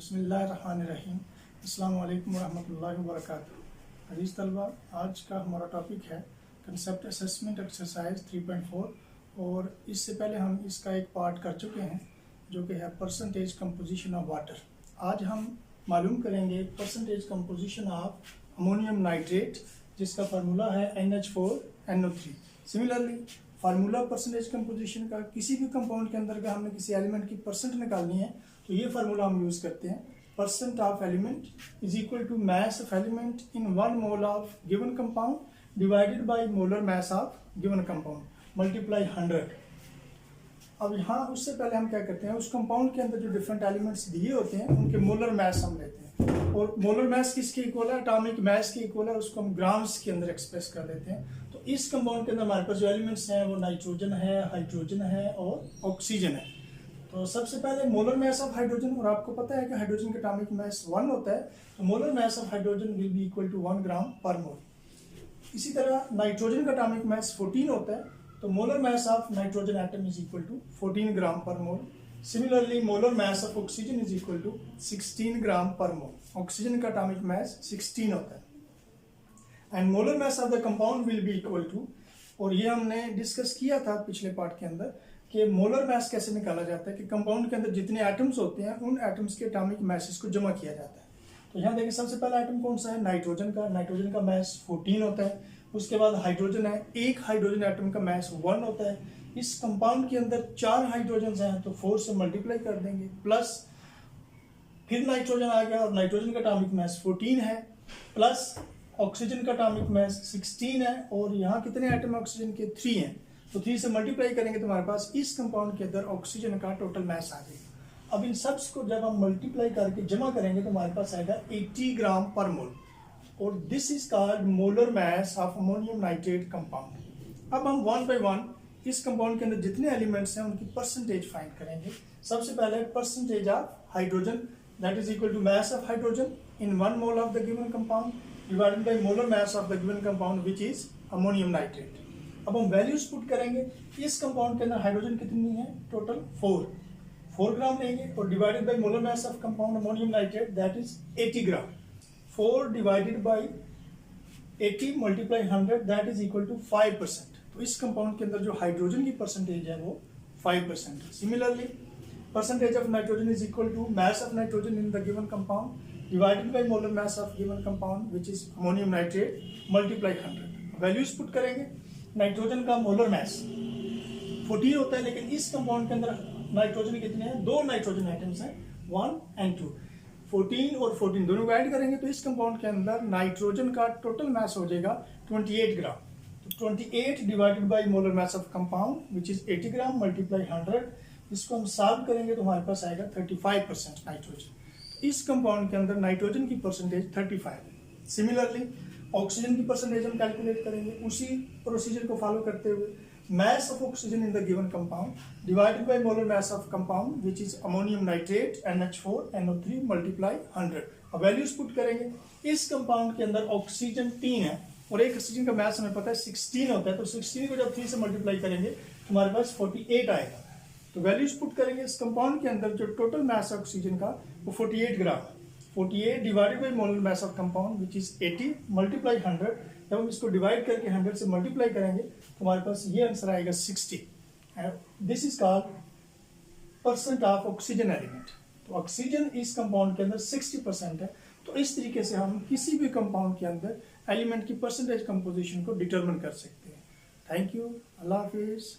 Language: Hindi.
बिस्मिल्लाहिर्रहमानिर्रहीम। अस्सलाम वालेकुम रहमतुल्लाहि व बरकातुहू। अजीज़ तलबा, आज का हमारा टॉपिक है कंसेप्ट असेसमेंट एक्सरसाइज 3.4 और इससे पहले हम इसका एक पार्ट कर चुके हैं जो कि है परसेंटेज कंपोजिशन ऑफ वाटर। आज हम मालूम करेंगे percentage composition of ammonium nitrate जिसका फार्मूला है NH4NO3। Similarly formula percentage composition का किसी भी कंपाउंड के अंदर अगर हमने किसी एलिमेंट की परसेंट निकालनी है तो ये फार्मूला हम यूज करते हैं। Percent of element is equal to mass of element in 1 mole of given compound divided by molar mass of given compound multiply 100। अब यहाँ उससे पहले हम क्या करते हैं, उस कंपाउंड के अंदर जो डिफरेंट एलिमेंट्स दिए होते हैं उनके मोलर मास हम लेते हैं और मोलर मास किसके इक्वल है, एटॉमिक मास के इक्वल है, उसको हम ग्राम्स के अंदर एक्सप्रेस कर देते हैं। तो इस कंपाउंड के अंदर हमारे पास जो एलिमेंट्स हैं वो नाइट्रोजन है, हाइड्रोजन है और ऑक्सीजन है। तो सबसे पहले मोलर मास ऑफ हाइड्रोजन, और आपको पता है कि हाइड्रोजन का एटॉमिक मास 1 होता है, तो molar mass of hydrogen will be equal to 1 gram per mole. इसी तरह नाइट्रोजन का एटॉमिक मास 14 होता है, तो molar mass of nitrogen atom is equal to 14 gram per mole. Similarly molar mass of oxygen is equal to 16 gram per mole. Oxygen का एटॉमिक मास 16 होता है and molar mass of the compound will be equal to, और ये हमने डिस्कस किया था पिछले पार्ट के अंदर कि मोलर मास कैसे निकाला जाता है कि कंपाउंड के अंदर जितने एटम्स होते हैं उन एटम्स के एटॉमिक मासेस को जमा किया जाता है। तो यहाँ देखिए सबसे पहला एटम कौन सा है, नाइट्रोजन का। नाइट्रोजन का मास 14 होता है। उसके बाद हाइड्रोजन है, एक हाइड्रोजन एटम का मास 1 होता है। इस कंपाउंड के अंदर 4 हाइड्रोजन हैं तो 4 से मल्टीप्लाई कर देंगे, प्लस फिर नाइट्रोजन आ गया और नाइट्रोजन का एटॉमिक मास 14 है, प्लस ऑक्सीजन का एटॉमिक मास 16 है और यहाँ कितने एटम ऑक्सीजन के 3 हैं, तो 3 से मल्टीप्लाई करेंगे तो हमारे पास इस कंपाउंड के अंदर ऑक्सीजन का टोटल मास आ जाएगा। अब इन सबस को जब हम मल्टीप्लाई करके जमा करेंगे तो हमारे पास आएगा 80 ग्राम पर मोल, और this is called molar mass of ammonium nitrate compound. अब हम 1 बाय 1 इस कंपाउंड के अंदर जितने एलिमेंट्स हैं उनकी परसेंटेज फाइंड करेंगे। सबसे पहले percentage of hydrogen, that is equal to mass of hydrogen in 1 mole of the given compound divided by molar mass of the given compound which is ammonium nitrate. अब हम वैल्यूज पुट करेंगे। इस कंपाउंड के अंदर हाइड्रोजन कितनी है, टोटल 4 ग्राम लेंगे और divided by molar mass of compound ammonium nitrate that is 80 gram. 4 divided by 80 multiply 100 that is equal to 5%। तो इस कंपाउंड के अंदर जो हाइड्रोजन की परसेंटेज है वो 5% है। Similarly percentage of nitrogen is equal to mass of nitrogen in the given compound divided by molar mass of given compound which is ammonium nitrate multiply 100। Values put करेंगे। नाइट्रोजन का मोलर मास 14 होता है, लेकिन इस कंपाउंड के अंदर नाइट्रोजन कितने हैं, 2 नाइट्रोजन आइटम्स हैं, 1 एंड 2। 14 और 14 दोनों ऐड करेंगे तो इस कंपाउंड के अंदर नाइट्रोजन का टोटल मास हो जाएगा 28 ग्राम। तो 28 divided by molar mass of compound which is 80 gram multiply 100। इसको हम सॉल्व करेंगे तो हमारे पास आएगा 35% नाइट्रोजन। इस कंपाउंड के अंदर नाइट्रोजन की परसेंटेज 35 है। सिमिलरली ऑक्सीजन की परसेंटेज हम कैलकुलेट करेंगे उसी प्रोसीजर को फॉलो करते हुए। मास of oxygen in the given compound divided by molar mass of compound which is ammonium nitrate NH4NO3 multiply 100। अब वैल्यूज पुट करेंगे। इस कंपाउंड के अंदर ऑक्सीजन 3 है और एक ऑक्सीजन का मास हमें पता है 16 होता है, तो 16 को जब 3 से मल्टीप्लाई करेंगे तो हमारे पास 48 आएगा। तो वैल्यूज पुट करेंगे। इस कंपाउंड के अंदर जो टोटल मास ऑक्सीजन का वो 48 ग्राम। 48 divided by molar mass of compound which is 80 multiply 100। जब हम इसको डिवाइड करके 100 से मल्टीप्लाई करेंगे तो हमारे पास ये आंसर आएगा 60। This is called percent of oxygen element. तो ऑक्सीजन इस कंपाउंड के अंदर 60% है। तो इस तरीके से हम किसी भी कंपाउंड के अंदर एलिमेंट की परसेंटेज कंपोजिशन को डिटरमिन कर सकते हैं। Thank you, Allah Hafiz.